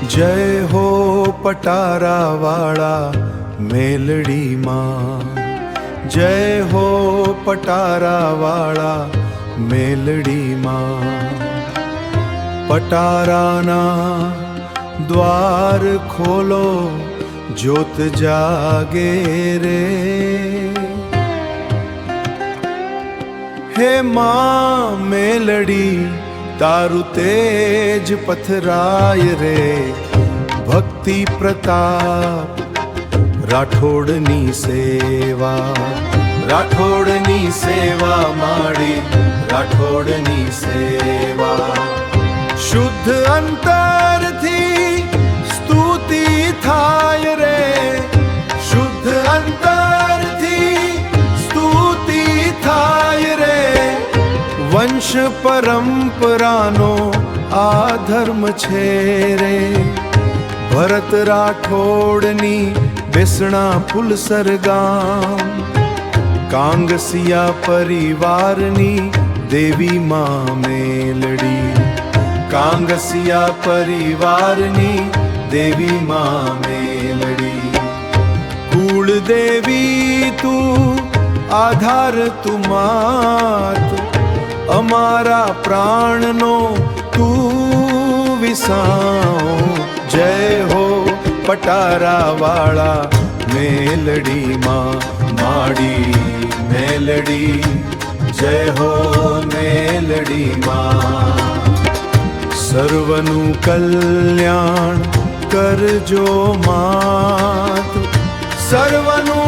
जय हो पटारा वाला मेलड़ी माँ, जय हो पटारा वाला मेलड़ी माँ। पटाराना द्वार खोलो ज्योत जागे रे, हे माँ मेलड़ी तारु तेज पथराय रे। भक्ति प्रताप राठोड़नी सेवा, राठोड़नी सेवा माड़ी राठोड़नी सेवा। शुद्ध अंतर थी स्तुति थाय रे, शुद्ध अंतर थी स्तुति थाय रे। वंश परंपरानो आधर्म छे रे, भरत राठोड़नी बेसणा फुलसर गाम। कांगसिया परिवारनी देवी माँ मेलड़ी, कांगसिया परिवारनी देवी माँ मेलड़ी। कुल देवी तू आधार तू मात, अमारा प्राणनो तू विसाओ। जय हो पटारा वाला मेलड़ी माँ माड़ी मेलड़ी, जय हो मेलड़ी माँ। सर्वनु कल्याण करजो मात, सर्वनु